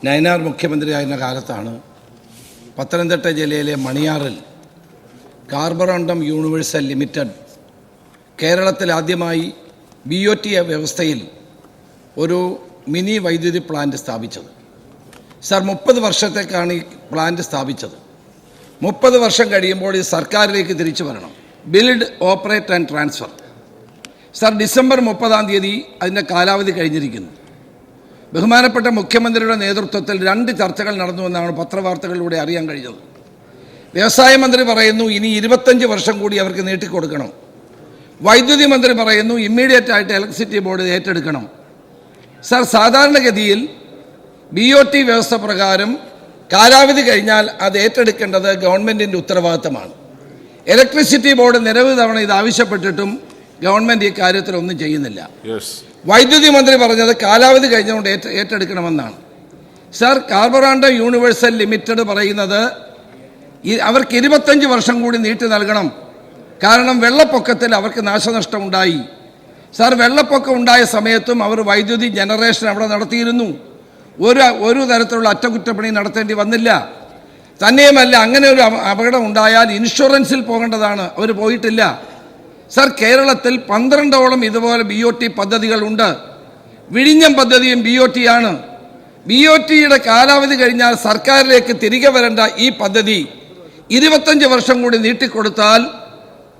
നയനാർ മുഖ്യമന്ത്രിയായിരുന്ന കാലത്താണ് പത്തനംതിട്ട ജില്ലയിലെ മണിയാറിൽ കാർബറോണ്ടം യൂണിവേഴ്സൽ ലിമിറ്റഡ് കേരളത്തിൽ ആദ്യമായി BOT വ്യവസ്ഥയിൽ ഒരു മിനി വൈദ്യുതി പ്ലാന്റ് സ്ഥാപിച്ചത്. സർ, 30 വർഷത്തേക്കാണ് ഈ പ്ലാന്റ് സ്ഥാപിച്ചത്. 30 വർഷം കഴിയുമ്പോൾ ഈ സർക്കാരിലേക്ക് തിരിച്ചു വരണം. Build, operate and transfer. Sir, December 30 അതിൻ്റെ കാലാവധി കഴിഞ്ഞിരിക്കുന്നു. ബഹുമാനപ്പെട്ട മുഖ്യമന്ത്രിയുടെ നേതൃത്വത്തിൽ 2 ചർച്ചകൾ നടന്നുവെന്നാണ് പത്രവാർത്തകളിലൂടെ അറിയാൻ കഴിഞ്ഞത്. വ്യവസായ മന്ത്രി പറയുന്നു ഇനി 25 വർഷം കൂടി അവർക്ക് നീട്ടിക്കൊടുക്കണം. വൈദ്യുതി മന്ത്രി പറയുന്നു ഇമ്മീഡിയറ്റ് ആയിട്ട് ഇലക്ട്രിസിറ്റി ബോർഡ് ഏറ്റെടുക്കണം. സർ, സാധാരണഗതിയിൽ BOT വ്യവസ്ഥ പ്രകാരം കാലാവധി കഴിഞ്ഞാൽ അത് ഏറ്റെടുക്കേണ്ടത് ഗവൺമെൻറ്റിൻ്റെ ഉത്തരവാദിത്തമാണ്. ഇലക്ട്രിസിറ്റി ബോർഡ് നിരവധി തവണ ഇത് ആവശ്യപ്പെട്ടിട്ടും ഗവൺമെൻറ് ഈ കാര്യത്തിൽ ഒന്നും ചെയ്യുന്നില്ല. വൈദ്യുതി മന്ത്രി പറഞ്ഞത് കാലാവധി കഴിഞ്ഞുകൊണ്ട് ഏറ്റെടുക്കണമെന്നാണ്. സർ, കാർബറോണ്ടം യൂണിവേഴ്സൽ ലിമിറ്റഡ് പറയുന്നത് അവർക്ക് 25 വർഷം കൂടി നീട്ടി നൽകണം. കാരണം വെള്ളപ്പൊക്കത്തിൽ അവർക്ക് നാശനഷ്ടം ഉണ്ടായി. സാർ, വെള്ളപ്പൊക്കം ഉണ്ടായ സമയത്തും അവർ വൈദ്യുതി ജനറേഷൻ അവിടെ നടത്തിയിരുന്നു. ഒരു തരത്തിലുള്ള അറ്റകുറ്റപ്പണി നടത്തേണ്ടി വന്നില്ല. തന്നെയുമല്ല, അങ്ങനെ ഒരു അപകടം ഉണ്ടായാൽ ഇൻഷുറൻസിൽ പോകേണ്ടതാണ്, അവർ പോയിട്ടില്ല. സർ, കേരളത്തിൽ 12ഓളം ഇതുപോലെ BOT പദ്ധതികളുണ്ട്. വിഴിഞ്ഞം പദ്ധതിയും BOT ആണ്. BOTയുടെ കാലാവധി കഴിഞ്ഞാൽ സർക്കാരിലേക്ക് തിരികെ വരേണ്ട ഈ പദ്ധതി 25 വർഷം കൂടി നീട്ടിക്കൊടുത്താൽ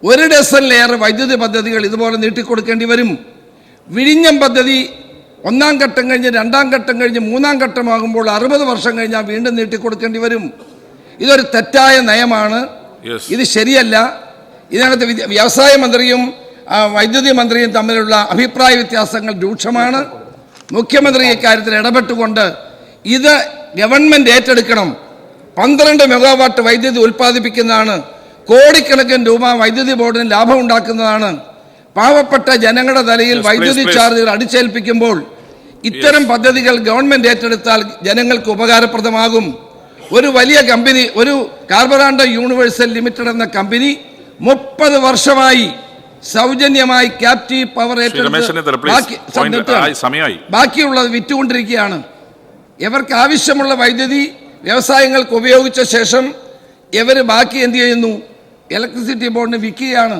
1 ഡസനിലേറെ വൈദ്യുതി പദ്ധതികൾ ഇതുപോലെ നീട്ടിക്കൊടുക്കേണ്ടി വരും. വിഴിഞ്ഞം പദ്ധതി 1ാം ഘട്ടം കഴിഞ്ഞ് 2ാം ഘട്ടം കഴിഞ്ഞ് 3ാം ഘട്ടമാകുമ്പോൾ 60 വർഷം കഴിഞ്ഞാൽ വീണ്ടും നീട്ടിക്കൊടുക്കേണ്ടി വരും. ഇതൊരു തെറ്റായ നയമാണ്. ഇത് ശരിയല്ല. ഇതിനകത്ത് വ്യവസായ മന്ത്രിയും വൈദ്യുതി മന്ത്രിയും തമ്മിലുള്ള അഭിപ്രായ വ്യത്യാസങ്ങൾ രൂക്ഷമാണ്. മുഖ്യമന്ത്രി ഇക്കാര്യത്തിൽ ഇടപെട്ടുകൊണ്ട് ഇത് ഗവൺമെൻറ് ഏറ്റെടുക്കണം. 12 മെഗാവാട്ട് വൈദ്യുതി ഉൽപ്പാദിപ്പിക്കുന്നതാണ്. കോടിക്കണക്കിന് രൂപ വൈദ്യുതി ബോർഡിന് ലാഭം ഉണ്ടാക്കുന്നതാണ്. പാവപ്പെട്ട ജനങ്ങളുടെ തലയിൽ വൈദ്യുതി ചാർജുകൾ അടിച്ചേൽപ്പിക്കുമ്പോൾ ഇത്തരം പദ്ധതികൾ ഗവൺമെൻറ് ഏറ്റെടുത്താൽ ജനങ്ങൾക്ക് ഉപകാരപ്രദമാകും. ഒരു വലിയ കമ്പനി, ഒരു കാർബറോണ്ടം യൂണിവേഴ്സൽ ലിമിറ്റഡ് എന്ന കമ്പനി 30 വർഷമായി സൗജന്യമായി ക്യാപ്റ്റീവ് പവർ ബാക്കിയുള്ളത് വിറ്റുകൊണ്ടിരിക്കുകയാണ്. ഇവർക്ക് ആവശ്യമുള്ള വൈദ്യുതി വ്യവസായങ്ങൾക്ക് ഉപയോഗിച്ച ശേഷം ഇവർ ബാക്കി എന്ത് ചെയ്യുന്നു? ഇലക്ട്രിസിറ്റി ബോർഡിന് വിൽക്കുകയാണ്.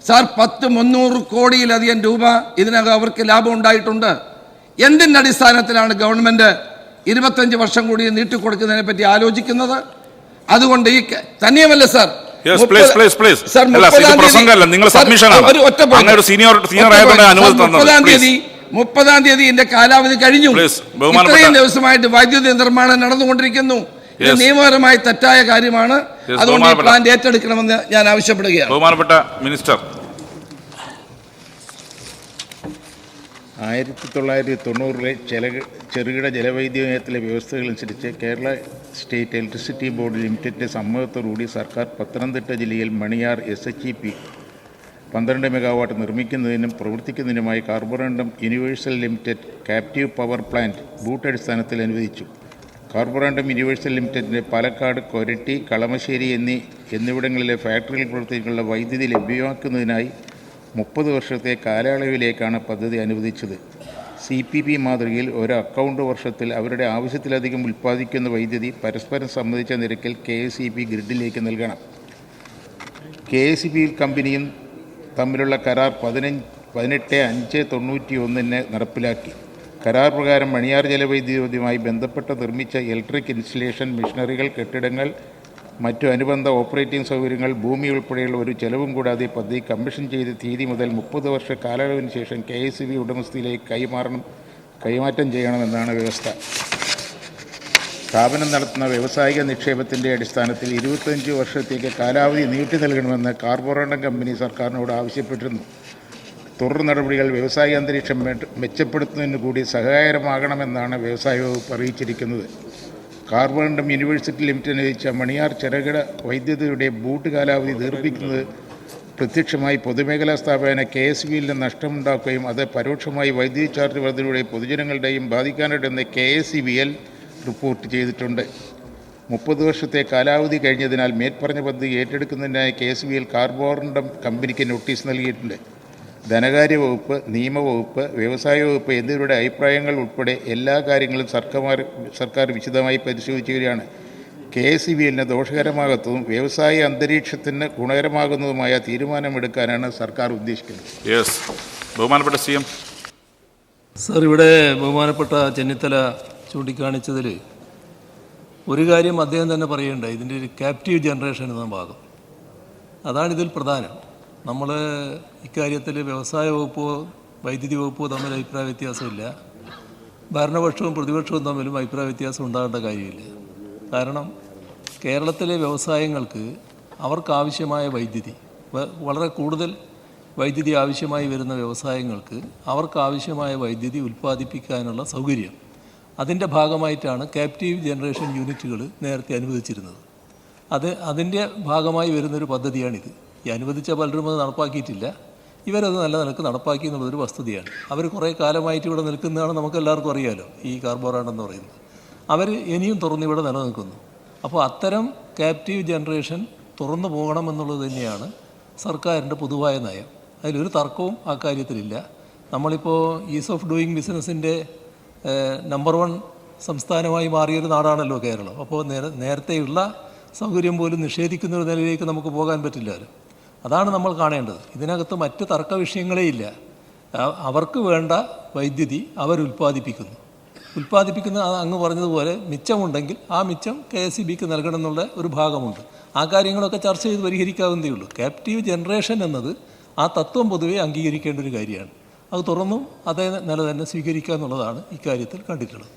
സാർ, 300 കോടിയിലധികം രൂപ ഇതിനകം അവർക്ക് ലാഭം ഉണ്ടായിട്ടുണ്ട്. എന്തിൻ്റെ അടിസ്ഥാനത്തിലാണ് ഗവൺമെൻറ് 25 വർഷം കൂടി നീട്ടിക്കൊടുക്കുന്നതിനെ പറ്റി ആലോചിക്കുന്നത്? അതുകൊണ്ട് ഈ തന്നെയുമല്ല സാർ, 30-ാം തീയതി ഇതിന്റെ കാലാവധി കഴിഞ്ഞു. ഇത്രയും ദിവസമായിട്ട് വൈദ്യുതി നിർമ്മാണം നടന്നുകൊണ്ടിരിക്കുന്നു. ഇത് നിയമപരമായി തെറ്റായ കാര്യമാണ്. അതുകൊണ്ട് ഈ പ്ലാന്റ് ഏറ്റെടുക്കണമെന്ന് ഞാൻ ആവശ്യപ്പെടുകയാണ്. ബഹുമാനപ്പെട്ട മിനിസ്റ്റർ, 1990-ലെ ചെറുകിട ജലവൈദ്യുത നയത്തിലെ വ്യവസ്ഥകളനുസരിച്ച് കേരള സ്റ്റേറ്റ് ഇലക്ട്രിസിറ്റി ബോർഡ് ലിമിറ്റഡിൻ്റെ സമ്മതത്തോടുകൂടി സർക്കാർ പത്തനംതിട്ട ജില്ലയിൽ മണിയാർ SHEP 12 മെഗാവാട്ട് നിർമ്മിക്കുന്നതിനും പ്രവർത്തിക്കുന്നതിനുമായി Carborundum Universal Limited captive power plant BOOT അടിസ്ഥാനത്തിൽ അനുവദിച്ചു. കാർബറോണ്ടം യൂണിവേഴ്സൽ ലിമിറ്റഡിൻ്റെ പാലക്കാട്, കൊരട്ടി, കളമശ്ശേരി എന്നിവിടങ്ങളിലെ ഫാക്ടറിയിൽ പ്രവർത്തിക്കാനുള്ള വൈദ്യുതി ലഭ്യമാക്കുന്നതിനായി 30 വർഷത്തെ കാലയളവിലേക്കാണ് പദ്ധതി അനുവദിച്ചത്. CPP മാതൃകയിൽ ഒരു അക്കൗണ്ട് വർഷത്തിൽ അവരുടെ ആവശ്യത്തിലധികം ഉൽപ്പാദിക്കുന്ന വൈദ്യുതി പരസ്പരം സമ്മതിച്ച നിരക്കിൽ KSEB ഗ്രിഡിലേക്ക് നൽകണം. KSEB കമ്പനിയും തമ്മിലുള്ള കരാർ 18/5/91 നടപ്പിലാക്കി. കരാർ പ്രകാരം മണിയാർ ജലവൈദ്യുതിയുമായി ബന്ധപ്പെട്ട് നിർമ്മിച്ച ഇലക്ട്രിക് ഇൻസ്റ്റലേഷൻ, മെഷീനറികൾ, കെട്ടിടങ്ങൾ, മറ്റു അനുബന്ധ ഓപ്പറേറ്റിംഗ് സൗകര്യങ്ങൾ, ഭൂമി ഉൾപ്പെടെയുള്ള ഒരു ചെലവും കൂടാതെ പദ്ധതി കമ്മീഷൻ ചെയ്ത തീയതി മുതൽ 30 വർഷ കാലയളവിന് ശേഷം KSEB ഉടമസ്ഥയിലേക്ക് കൈമാറ്റം ചെയ്യണമെന്നാണ് വ്യവസ്ഥ. സ്ഥാപനം നടത്തുന്ന വ്യാവസായിക നിക്ഷേപത്തിൻ്റെ അടിസ്ഥാനത്തിൽ 25 വർഷത്തേക്ക് കാലാവധി നീട്ടി നൽകണമെന്ന് കാർബറോണ്ടം കമ്പനി സർക്കാരിനോട് ആവശ്യപ്പെട്ടിരുന്നു. തുടർ നടപടികൾ വ്യവസായ അന്തരീക്ഷം മെച്ചപ്പെടുത്തുന്നതിന് കൂടി സഹായകരമാകണമെന്നാണ് വ്യവസായ വകുപ്പ് അറിയിച്ചിരിക്കുന്നത്. കാർബറോണ്ടം യൂണിവേഴ്സിറ്റി ലിമിറ്റഡ് അനുവദിച്ച മണിയാർ ചെറുകിട വൈദ്യുതിയുടെ ബൂട്ട് കാലാവധി ദീർഘിപ്പിക്കുന്നത് പ്രത്യക്ഷമായി പൊതുമേഖലാ സ്ഥാപന KSEBയിൽ നിന്ന് നഷ്ടമുണ്ടാക്കുകയും അത് പരോക്ഷമായി വൈദ്യുതി ചാർജ് വർധനയുടെ പൊതുജനങ്ങളുടെയും ബാധിക്കാനിടയെന്ന് KSEBL റിപ്പോർട്ട് ചെയ്തിട്ടുണ്ട്. 30 വർഷത്തെ കാലാവധി കഴിഞ്ഞതിനാൽ മേൽപ്പറഞ്ഞ പദ്ധതി ഏറ്റെടുക്കുന്നതിനായി KSEBL കാർബറോണ്ടം കമ്പനിക്ക് നോട്ടീസ് നൽകിയിട്ടുണ്ട്. ധനകാര്യ വകുപ്പ്, നിയമവകുപ്പ്, വ്യവസായ വകുപ്പ് എന്നിവരുടെ അഭിപ്രായങ്ങൾ ഉൾപ്പെടെ എല്ലാ കാര്യങ്ങളും സർക്കാർ വിശദമായി പരിശോധിച്ചു വരികയാണ്. KSEBL ദോഷകരമാകത്തതും വ്യവസായ അന്തരീക്ഷത്തിന് ഗുണകരമാകുന്നതുമായ തീരുമാനമെടുക്കാനാണ് സർക്കാർ ഉദ്ദേശിക്കുന്നത്. ബഹുമാനപ്പെട്ട CM. സർ, ഇവിടെ ബഹുമാനപ്പെട്ട ചെന്നിത്തല ചൂണ്ടിക്കാണിച്ചതിൽ ഒരു കാര്യം അദ്ദേഹം തന്നെ പറയേണ്ട, ഇതിൻ്റെ ഒരു ക്യാപ്റ്റീവ് ജനറേഷൻ എന്ന ഭാഗം അതാണിതിൽ പ്രധാനം. നമ്മൾ ഇക്കാര്യത്തിൽ വ്യവസായ വകുപ്പോ വൈദ്യുതി വകുപ്പോ തമ്മിൽ അഭിപ്രായ വ്യത്യാസമില്ല, ഭരണപക്ഷവും പ്രതിപക്ഷവും തമ്മിലും അഭിപ്രായ വ്യത്യാസം ഉണ്ടാകേണ്ട കാര്യമില്ല. കാരണം കേരളത്തിലെ വ്യവസായങ്ങൾക്ക് അവർക്കാവശ്യമായ വൈദ്യുതി, വളരെ കൂടുതൽ വൈദ്യുതി ആവശ്യമായി വരുന്ന വ്യവസായങ്ങൾക്ക് അവർക്കാവശ്യമായ വൈദ്യുതി ഉൽപ്പാദിപ്പിക്കാനുള്ള സൗകര്യം, അതിൻ്റെ ഭാഗമായിട്ടാണ് ക്യാപ്റ്റീവ് ജനറേഷൻ യൂണിറ്റുകൾ നേരത്തെ അനുവദിച്ചിരുന്നത്. അതിൻ്റെ ഭാഗമായി വരുന്നൊരു പദ്ധതിയാണിത്. ഈ അനുവദിച്ച പലരും അത് നടപ്പാക്കിയിട്ടില്ല. ഇവരത് നല്ല നിലക്ക് നടപ്പാക്കി എന്നുള്ളതൊരു വസ്തുതയാണ്. അവർ കുറേ കാലമായിട്ട് ഇവിടെ നിൽക്കുന്നതാണ്, നമുക്കെല്ലാവർക്കും അറിയാമല്ലോ. ഈ കാർബോറാണ്ടെന്ന് പറയുന്നത് അവർ ഇനിയും തുറന്നിവിടെ നിലനിൽക്കുന്നു. അപ്പോൾ അത്തരം ക്യാപ്റ്റീവ് ജനറേഷൻ തുറന്നു പോകണമെന്നുള്ളത് തന്നെയാണ് സർക്കാരിൻ്റെ പൊതുവായ നയം. അതിലൊരു തർക്കവും ആ കാര്യത്തിലില്ല. നമ്മളിപ്പോൾ ഈസ് ഓഫ് ഡൂയിങ് ബിസിനസ്സിൻ്റെ നമ്പർ 1 സംസ്ഥാനമായി മാറിയൊരു നാടാണല്ലോ കേരളം. അപ്പോൾ നേരത്തെയുള്ള സൗകര്യം പോലും നിഷേധിക്കുന്ന ഒരു നിലയിലേക്ക് നമുക്ക് പോകാൻ പറ്റില്ലല്ലോ. അതാണ് നമ്മൾ കാണേണ്ടത്. ഇതിനകത്ത് മറ്റ് തർക്ക വിഷയങ്ങളേ ഇല്ല. അവർക്ക് വേണ്ട വൈദ്യുതി അവരുൽപ്പാദിപ്പിക്കുന്നു. അങ്ങ് പറഞ്ഞതുപോലെ മിച്ചമുണ്ടെങ്കിൽ ആ മിച്ചം KSEBക്ക് നൽകണം എന്നുള്ള ഒരു ഭാഗമുണ്ട്. ആ കാര്യങ്ങളൊക്കെ ചർച്ച ചെയ്ത് പരിഹരിക്കാവുന്നതേ ഉള്ളൂ. ക്യാപ്റ്റീവ് ജനറേഷൻ എന്നത് ആ തത്വം പൊതുവെ അംഗീകരിക്കേണ്ട ഒരു കാര്യമാണ്. അത് തുറന്നും അതേ നില തന്നെ സ്വീകരിക്കുക എന്നുള്ളതാണ് ഇക്കാര്യത്തിൽ കണ്ടിട്ടുള്ളത്.